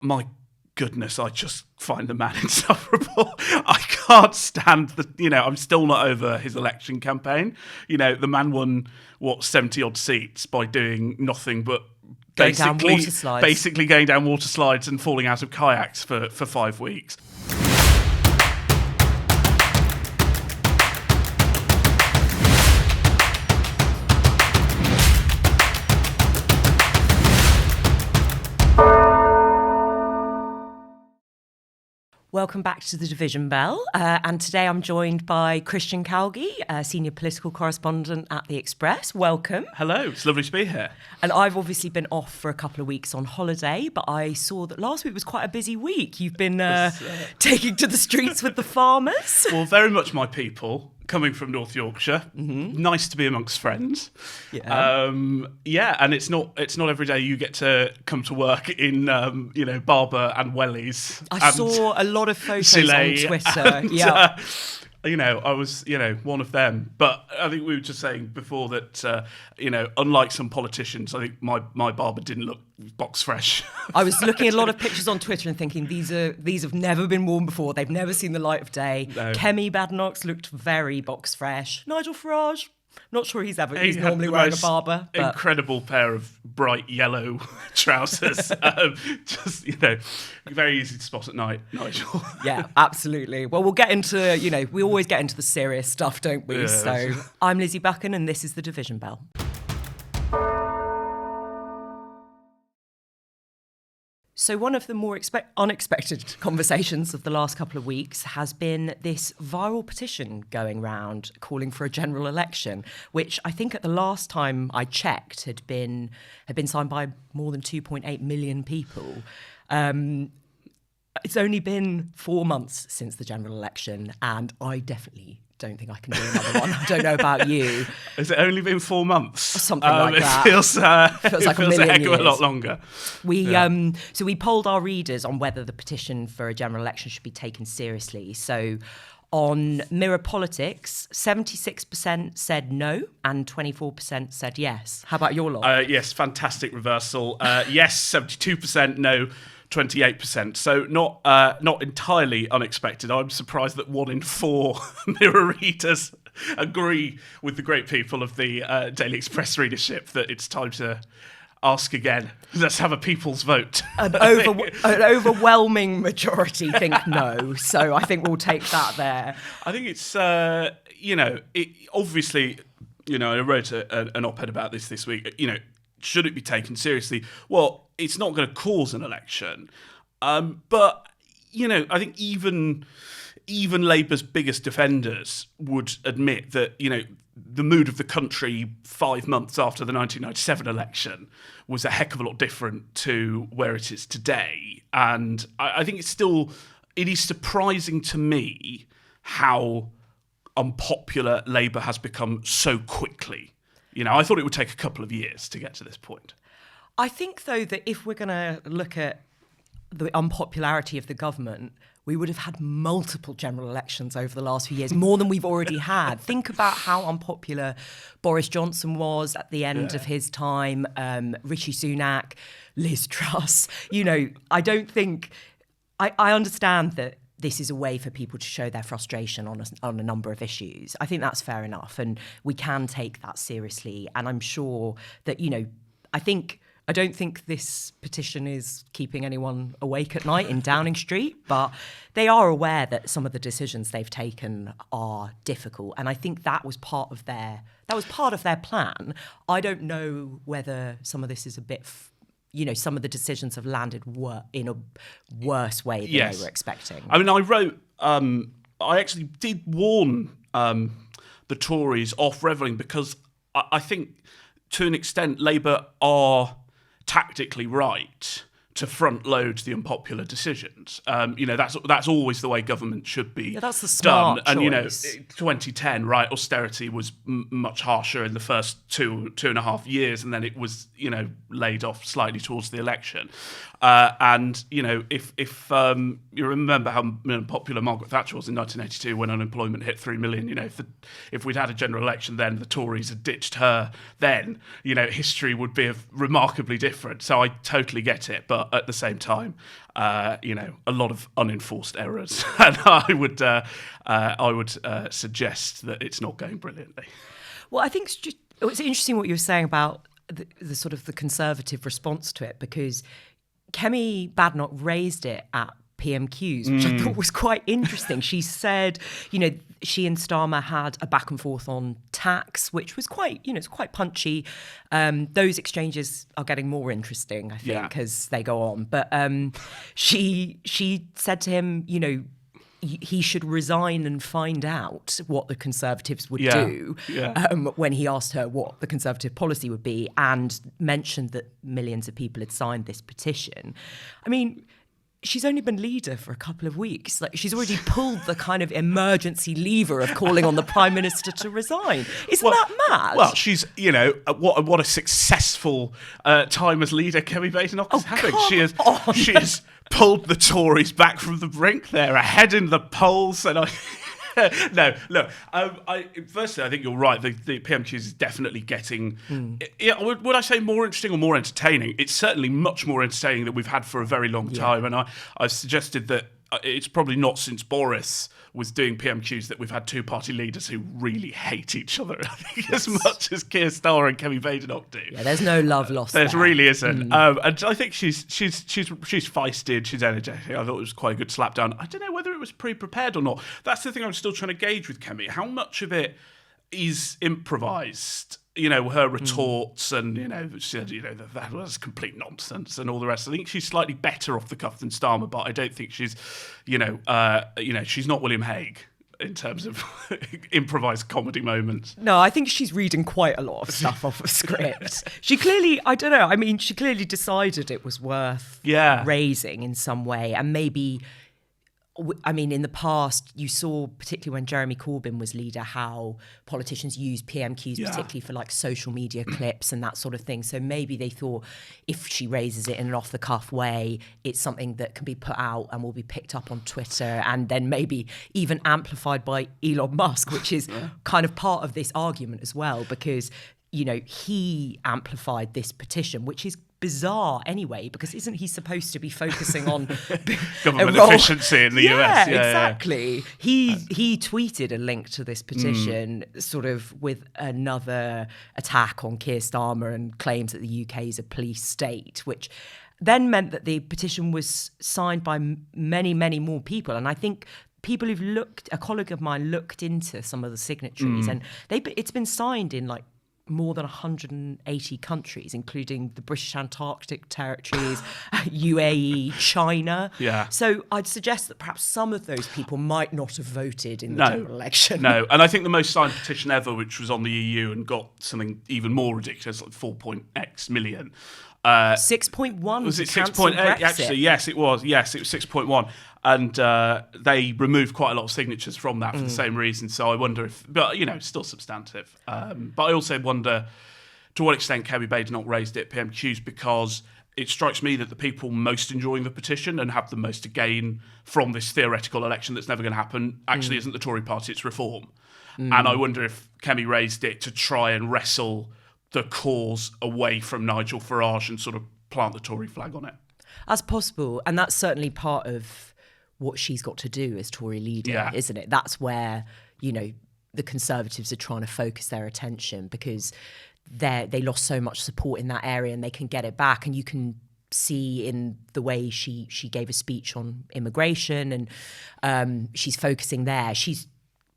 my goodness, I just find the man insufferable. I can't stand I'm still not over his election campaign. The man won, 70 odd seats by doing nothing but basically going down water slides and falling out of kayaks for 5 weeks. Welcome back to the Division Bell, and today I'm joined by Christian Calgie, Senior Political Correspondent at The Express. Welcome. Hello, it's lovely to be here. And I've obviously been off for a couple of weeks on holiday, but I saw that last week was quite a busy week. You've been taking to the streets with the farmers. Well, very much my people. Coming from North Yorkshire, nice to be amongst friends. Yeah, and it's not every day you get to come to work in Barber and Wellies. I saw a lot of photos on Twitter. Yeah. I was, one of them. But I think we were just saying before that, unlike some politicians, I think my barber didn't look box fresh. I was looking at a lot of pictures on Twitter and thinking these have never been worn before. They've never seen the light of day. No. Kemi Badenoch looked very box fresh. Nigel Farage, not sure he's normally wearing a barber. But incredible pair of bright yellow trousers. Very easy to spot at night, Nigel. Yeah, absolutely. Well, we'll get into, we always get into the serious stuff, don't we? Yeah. So I'm Lizzy Buchan and this is the Division Bell. So one of the more unexpected conversations of the last couple of weeks has been this viral petition going round calling for a general election, which I think at the last time I checked had been signed by more than 2.8 million people. It's only been 4 months since the general election, and I definitely don't think I can do another one. I don't know about you. Has it only been 4 months? Something like that. It feels like a heck of a lot longer. So we polled our readers on whether the petition for a general election should be taken seriously. So on Mirror Politics, 76% said no and 24% said yes. How about your lot? Yes, fantastic reversal. Yes, 72%, no, 28%. So not entirely unexpected. I'm surprised that 1 in 4 Mirror readers agree with the great people of the Daily Express readership that it's time to ask again. Let's have a people's vote. An overwhelming majority think no. So I think we'll take that there. I think it's, obviously, I wrote an op-ed about this week. Should it be taken seriously? Well, it's not going to cause an election. But, I think even Labour's biggest defenders would admit that, the mood of the country 5 months after the 1997 election was a heck of a lot different to where it is today. And I think it is surprising to me how unpopular Labour has become so quickly. I thought it would take a couple of years to get to this point. I think, though, that if we're going to look at the unpopularity of the government, we would have had multiple general elections over the last few years, more than we've already had. Think about how unpopular Boris Johnson was at the end of his time, Rishi Sunak, Liz Truss. I don't think... I understand that this is a way for people to show their frustration on a number of issues. I think that's fair enough, and we can take that seriously. And I'm sure that, I don't think this petition is keeping anyone awake at night in Downing Street, but they are aware that some of the decisions they've taken are difficult, and I think that was part of their plan. I don't know whether some of this is a bit. Some of the decisions have landed in a worse way than they were expecting. I mean, I wrote. I actually did warn the Tories off revelling because I think, to an extent, Labour are tactically right to front load the unpopular decisions. That's always the way government should be that's the smart done. choice. And 2010, right, austerity was much harsher in the first two and a half years, and then it was laid off slightly towards the election. If you remember how popular Margaret Thatcher was in 1982 when unemployment hit 3 million, if we'd had a general election then, the Tories had ditched her then, history would be remarkably different. So I totally get it, but but at the same time, a lot of unenforced errors, and I would suggest that it's not going brilliantly. Well, I think it's interesting what you were saying about the sort of the Conservative response to it, because Kemi Badenoch raised it at PMQs, which I thought was quite interesting. She said, she and Starmer had a back and forth on tax, which was quite, it's quite punchy. Those exchanges are getting more interesting, I think, as they go on. But she said to him, he should resign and find out what the Conservatives would do when he asked her what the Conservative policy would be, and mentioned that millions of people had signed this petition. I mean, she's only been leader for a couple of weeks. Like, she's already pulled the kind of emergency lever of calling on the Prime Minister to resign. Isn't that mad? Well, she's, what a successful time as leader Kemi Badenoch is having. She has pulled the Tories back from the brink. They're ahead in the polls, and no, look. Firstly, I think you're right. The PMQs is definitely getting. Would I say more interesting or more entertaining? It's certainly much more entertaining than we've had for a very long time. And I've suggested that it's probably not since Boris was doing PMQs that we've had two-party leaders who really hate each other, I think, as much as Keir Starmer and Kemi Badenoch do. Yeah, there's no love lost. There really isn't. And I think she's feisty and she's energetic. I thought it was quite a good slapdown. I don't know whether it was pre-prepared or not. That's the thing I'm still trying to gauge with Kemi. How much of it is improvised? Her retorts and, she said, that was complete nonsense and all the rest. I think she's slightly better off the cuff than Starmer, but I don't think she's, she's not William Hague in terms of improvised comedy moments. No, I think she's reading quite a lot of stuff off of script. She clearly, I don't know, she clearly decided it was worth raising in some way, and maybe... in the past, you saw, particularly when Jeremy Corbyn was leader, how politicians use PMQs, particularly for like social media clips and that sort of thing. So maybe they thought if she raises it in an off-the-cuff way, it's something that can be put out and will be picked up on Twitter and then maybe even amplified by Elon Musk, which is kind of part of this argument as well, because, he amplified this petition, which is bizarre anyway, because isn't he supposed to be focusing on government efficiency in the US? Yeah, exactly. He tweeted a link to this petition sort of with another attack on Keir Starmer and claims that the UK is a police state, which then meant that the petition was signed by many, many more people. And I think people who've a colleague of mine looked into some of the signatories, and it's been signed in like more than 180 countries, including the British Antarctic Territories, UAE, China. Yeah. So I'd suggest that perhaps some of those people might not have voted in the general election. No, and I think the most signed petition ever, which was on the EU and got something even more ridiculous, like 4.x million. 6.1 was it 6.8? Actually, yes, it was. Yes, it was 6.1. And they removed quite a lot of signatures from that for the same reason. So I wonder if, but it's still substantive. But I also wonder to what extent Kemi Badenoch raised it at PMQs, because it strikes me that the people most enjoying the petition and have the most to gain from this theoretical election that's never going to happen actually isn't the Tory party, it's Reform. And I wonder if Kemi raised it to try and wrestle the cause away from Nigel Farage and sort of plant the Tory flag on it. That's possible. And that's certainly part of what she's got to do as Tory leader, isn't it? That's where, the Conservatives are trying to focus their attention, because they lost so much support in that area and they can get it back. And you can see in the way she gave a speech on immigration, and she's focusing there. She's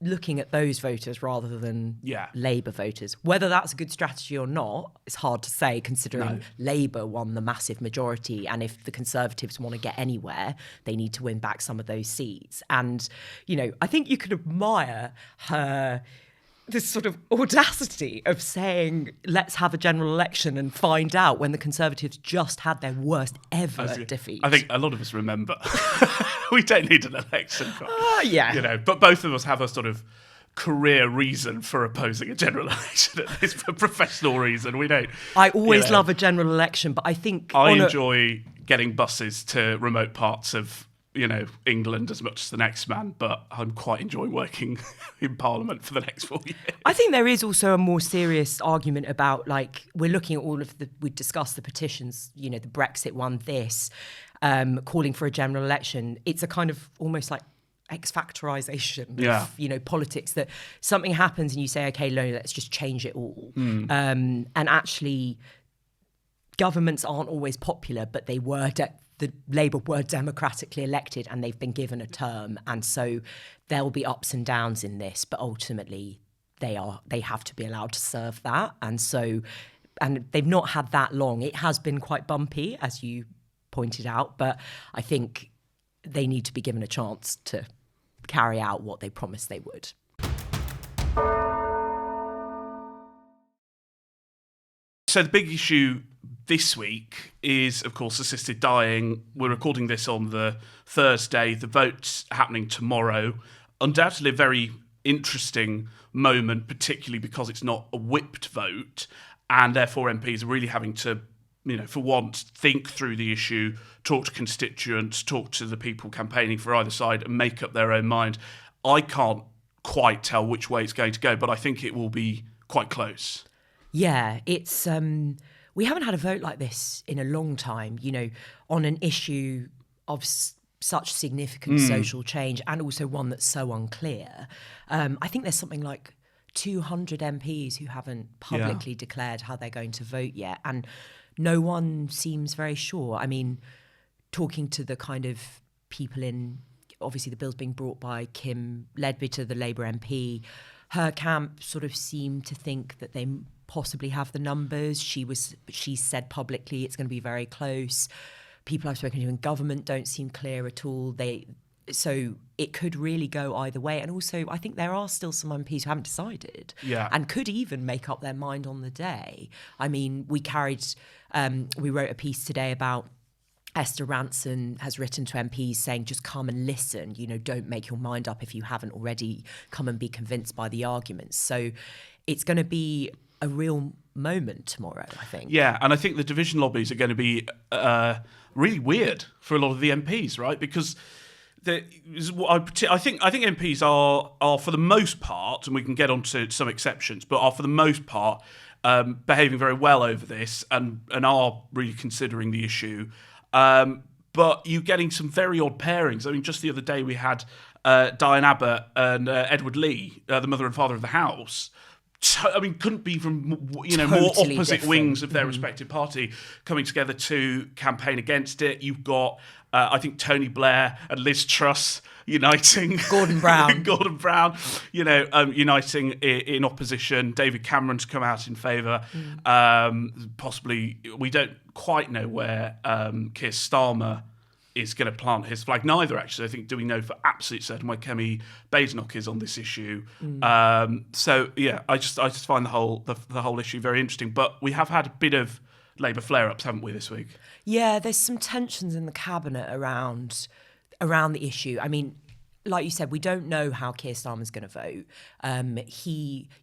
looking at those voters rather than Labour voters. Whether that's a good strategy or not, it's hard to say, considering Labour won the massive majority, and if the Conservatives want to get anywhere, they need to win back some of those seats. And, I think you could admire this sort of audacity of saying, let's have a general election and find out, when the Conservatives just had their worst ever defeat. I think a lot of us remember. We don't need an election. Yeah. But both of us have a sort of career reason for opposing a general election, at least for professional reason. We don't. I always love a general election, but I think... I enjoy getting buses to remote parts of England as much as the next man, but I'm quite enjoying working in Parliament for the next 4 years. I think there is also a more serious argument about, like, we're looking at all of we discussed the petitions, the Brexit one, calling for a general election. It's a kind of almost like X-factorization of, politics, that something happens and you say, okay, no, let's just change it all. And actually, governments aren't always popular, but they were the Labour were democratically elected and they've been given a term. And so there'll be ups and downs in this, but ultimately they have to be allowed to serve that. And they've not had that long. It has been quite bumpy, as you pointed out, but I think they need to be given a chance to carry out what they promised they would. So the big issue this week is, of course, assisted dying. We're recording this on the Thursday. The vote's happening tomorrow. Undoubtedly a very interesting moment, particularly because it's not a whipped vote, and therefore MPs are really having to, for once, think through the issue, talk to constituents, talk to the people campaigning for either side, and make up their own mind. I can't quite tell which way it's going to go, but I think it will be quite close. Yeah, it's we haven't had a vote like this in a long time, on an issue of such significant social change, and also one that's so unclear. I think there's something like 200 MPs who haven't publicly declared how they're going to vote yet, and no one seems very sure. I mean, talking to the kind of people obviously the bill's being brought by Kim Leadbitter, the Labour MP, her camp sort of seemed to think that they possibly have the numbers. She said publicly it's going to be very close. People I've spoken to in government don't seem clear at all. So it could really go either way. And also, I think there are still some MPs who haven't decided and could even make up their mind on the day. I mean, we wrote a piece today about Esther Ranson has written to MPs saying, just come and listen, don't make your mind up if you haven't already. Come and be convinced by the arguments. So it's going to be a real moment tomorrow, I think. Yeah, and I think the division lobbies are going to be really weird for a lot of the MPs, right? Because I think MPs are for the most part, and we can get onto some exceptions, but are for the most part behaving very well over this and are really considering the issue. But you're getting some very odd pairings. I mean, just the other day we had Diane Abbott and Edward Lee, the mother and father of the house. Couldn't be from more opposite different wings of their respective party coming together to campaign against it. You've got, I think, Tony Blair and Liz Truss uniting. Gordon Brown. Uniting in opposition. David Cameron to come out in favour. Possibly, we don't quite know where Keir Starmer is going to plant his flag. Neither, actually. I think, do we know for absolute certain where Kemi Badenoch is on this issue? So yeah, I just find the whole issue very interesting. But we have had a bit of Labour flare-ups, haven't we, this week? Yeah, there's some tensions in the cabinet around the issue. I mean, like you said, we don't know how Keir Starmer's going to vote.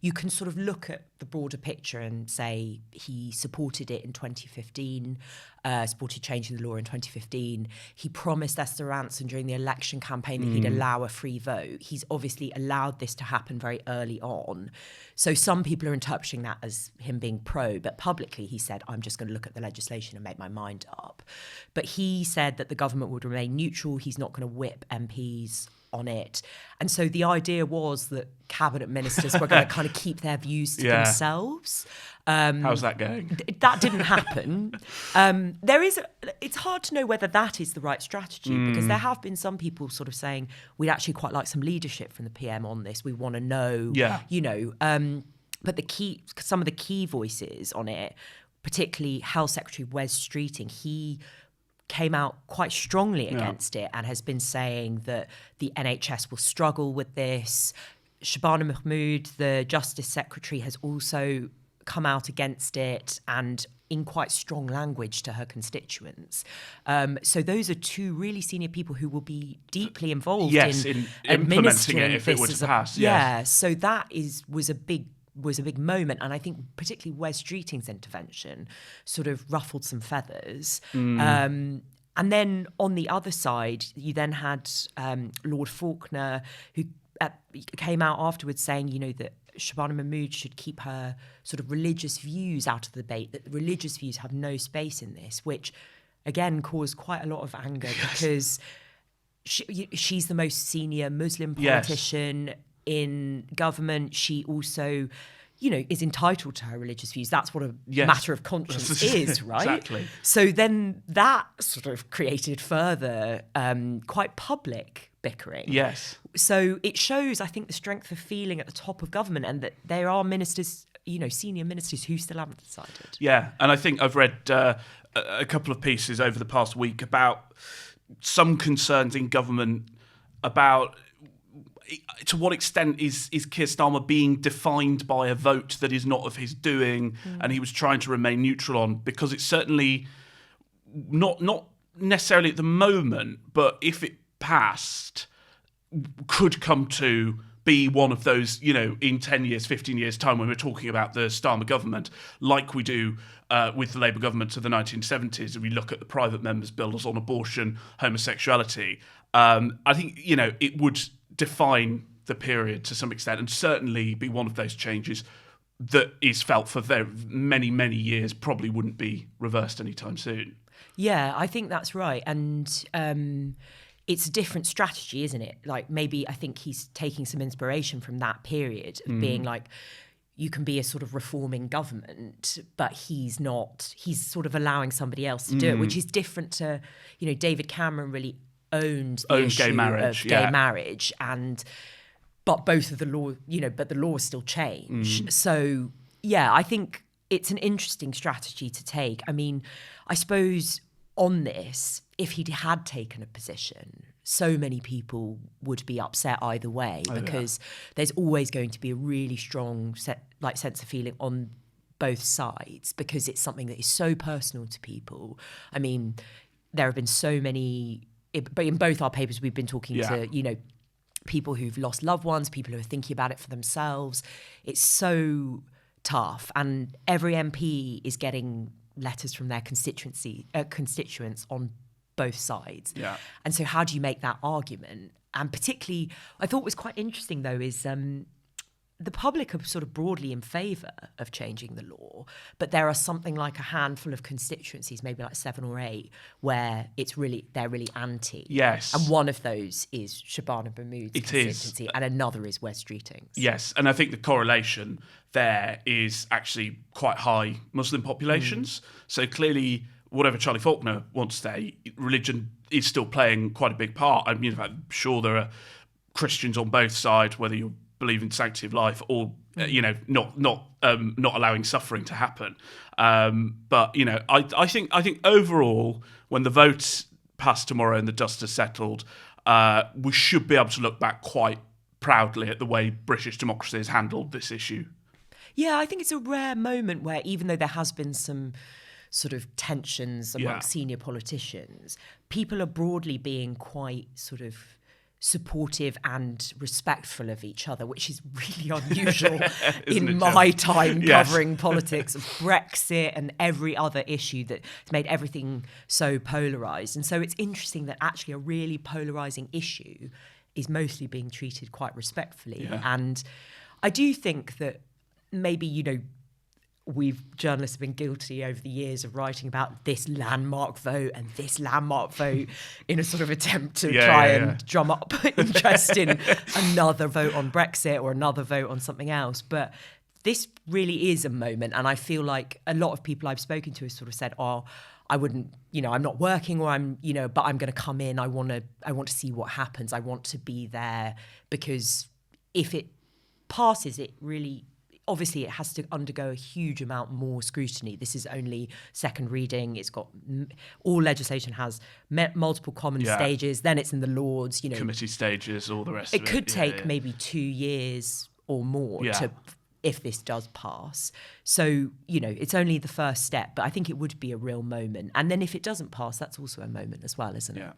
You can sort of look at the broader picture and say he supported it in 2015, supported changing the law in 2015. He promised Esther Ranson during the election campaign that he'd allow a free vote. He's obviously allowed this to happen very early on. So some people are interpreting that as him being pro, but publicly he said, I'm just going to look at the legislation and make my mind up. But he said that the government would remain neutral. He's not going to whip MPs on it. And so the idea was that cabinet ministers were going to kind of keep their views to themselves. How's that going? That didn't happen. It's hard to know whether that is the right strategy, because there have been some people sort of saying, we'd actually quite like some leadership from the PM on this. We want to know, but some of the key voices on it, particularly Health Secretary Wes Streeting, he came out quite strongly against it and has been saying that the NHS will struggle with this. Shabana Mahmood, the Justice Secretary, has also come out against it and in quite strong language to her constituents. So those are two really senior people who will be deeply involved in implementing it if it were to pass. Yeah, so that was a big moment, and I think particularly Wes Streeting's intervention sort of ruffled some feathers. And then on the other side, you then had Lord Faulkner, who came out afterwards saying, that Shabana Mahmood should keep her sort of religious views out of the debate, that religious views have no space in this, which, again, caused quite a lot of anger because she's the most senior Muslim politician in government. She also, is entitled to her religious views. That's what a matter of conscience is, right? Exactly. So then that sort of created further quite public bickering. Yes. So it shows, I think, the strength of feeling at the top of government, and that there are ministers, senior ministers who still haven't decided. Yeah, and I think I've read a couple of pieces over the past week about some concerns in government about to what extent is Keir Starmer being defined by a vote that is not of his doing, and he was trying to remain neutral on, because it's certainly not necessarily at the moment, but if it passed, could come to be one of those, in 10 years, 15 years' time, when we're talking about the Starmer government, like we do with the Labour government of the 1970s, and we look at the private members' bills on abortion, homosexuality. I think, it would define the period to some extent, and certainly be one of those changes that is felt for very many, many years, probably wouldn't be reversed anytime soon. Yeah, I think that's right. And it's a different strategy, isn't it? Like, maybe I think he's taking some inspiration from that period of being like, you can be a sort of reforming government, but he's not. He's sort of allowing somebody else to do it, which is different to, David Cameron really owned the issue gay marriage, of gay marriage, but both of the law, but the laws still change. So yeah, I think it's an interesting strategy to take. I mean, I suppose on this, if he had taken a position, so many people would be upset either way, because there's always going to be a really strong sense of feeling on both sides, because it's something that is so personal to people. I mean, there have been so many, but in both our papers, we've been talking to, people who've lost loved ones, people who are thinking about it for themselves. It's so tough, and every MP is getting letters from their constituents on both sides. Yeah. And so how do you make that argument? And particularly, I thought was quite interesting, though, is the public are sort of broadly in favour of changing the law, but there are something like a handful of constituencies, maybe like 7 or 8, where they're really anti. Yes. And one of those is Shabana Mahmood's constituency, and another is West Streeting's. Yes, and I think the correlation there is actually quite high Muslim populations. So clearly, whatever Charlie Faulkner wants to say, religion is still playing quite a big part. I mean, I'm sure there are Christians on both sides, whether you believe in sanctity of life or not allowing suffering to happen. But I think overall, when the votes pass tomorrow and the dust has settled, we should be able to look back quite proudly at the way British democracy has handled this issue. Yeah, I think it's a rare moment where, even though there has been some sort of tensions among senior politicians, people are broadly being quite sort of supportive and respectful of each other, which is really unusual in my time covering politics of Brexit and every other issue that's made everything so polarised. And so it's interesting that actually a really polarising issue is mostly being treated quite respectfully. Yeah. And I do think that maybe, journalists have been guilty over the years of writing about this landmark vote and this landmark vote in a sort of attempt to try and drum up interest in another vote on Brexit or another vote on something else. But this really is a moment, and I feel like a lot of people I've spoken to have sort of said, I wouldn't, I'm not working, or but I'm going to come in. I want to see what happens. I want to be there, because if it passes, it really, obviously, it has to undergo a huge amount more scrutiny. This is only second reading. It's got all legislation has multiple common stages. Then it's in the Lords, committee stages, all the rest of it. It could take maybe 2 years or more if this does pass. So, it's only the first step, but I think it would be a real moment. And then if it doesn't pass, that's also a moment as well, isn't it?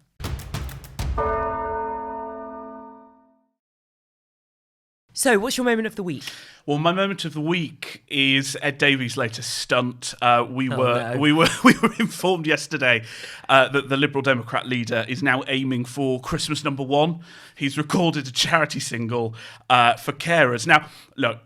So, what's your moment of the week? Well, my moment of the week is Ed Davey's latest stunt. We were informed yesterday that the Liberal Democrat leader is now aiming for Christmas #1. He's recorded a charity single for carers. Now, look,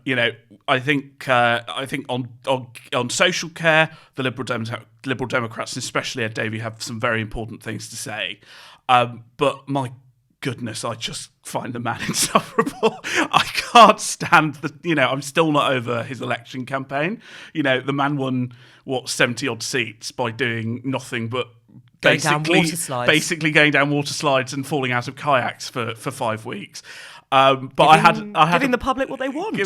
I think on social care, the Liberal Democrats, and especially Ed Davey, have some very important things to say. But my goodness, I just find the man insufferable. I can't stand I'm still not over his election campaign. The man won 70 odd seats by doing nothing but basically going down water slides and falling out of kayaks for 5 weeks. But giving the public what they want.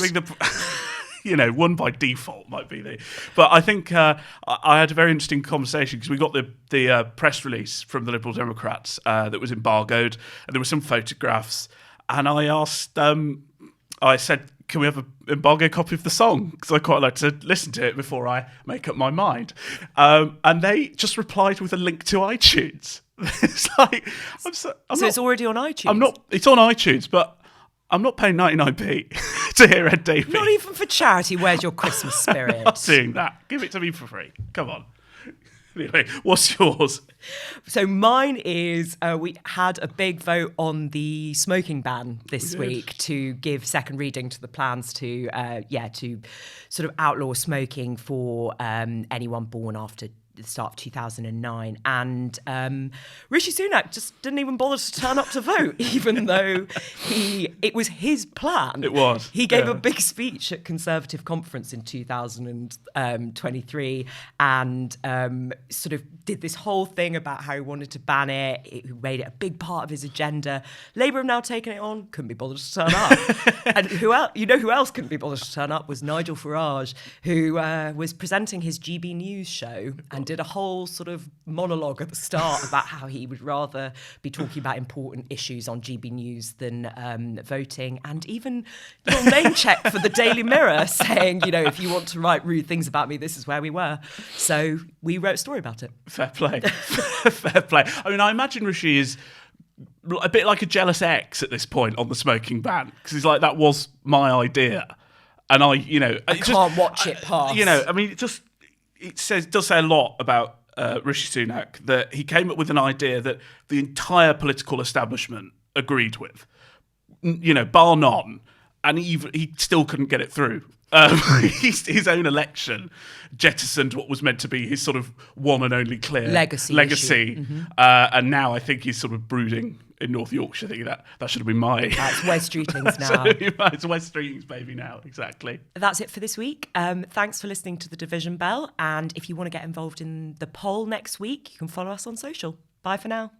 One by default might be the. But I think I had a very interesting conversation because we got the press release from the Liberal Democrats that was embargoed, and there were some photographs. And I asked, I said, can we have an embargo copy of the song? Because I quite like to listen to it before I make up my mind. And they just replied with a link to iTunes. It's like, so it's already on iTunes? It's on iTunes, but I'm not paying 99p to hear Ed Davey. Not even for charity. Where's your Christmas spirit? I'm not doing that. Give it to me for free. Come on. Anyway, what's yours? So mine is we had a big vote on the smoking ban this week to give second reading to the plans to sort of outlaw smoking for anyone born after the start of 2009, and Rishi Sunak just didn't even bother to turn up to vote, even though it was his plan. It was. He gave a big speech at Conservative conference in 2023 and sort of did this whole thing about how he wanted to ban it. He made it a big part of his agenda. Labour have now taken it on, couldn't be bothered to turn up. And who else couldn't be bothered to turn up was Nigel Farage, who was presenting his GB News show and did a whole sort of monologue at the start about how he would rather be talking about important issues on GB News than voting, and even little name check for the Daily Mirror saying, if you want to write rude things about me, this is where we were. So we wrote a story about it. Fair play. Fair play. I mean, I imagine Rishi is a bit like a jealous ex at this point on the smoking ban, because he's like, that was my idea. And I can't watch it pass. It does say a lot about Rishi Sunak that he came up with an idea that the entire political establishment agreed with, bar none, and he still couldn't get it through. His own election jettisoned what was meant to be his sort of one and only clear legacy. Mm-hmm. And now I think he's sort of brooding in North Yorkshire, thinking that should have been my... That's Wes Streetings now. It's Wes Streetings' baby now, exactly. That's it for this week. Thanks for listening to The Division Bell. And if you want to get involved in the poll next week, you can follow us on social. Bye for now.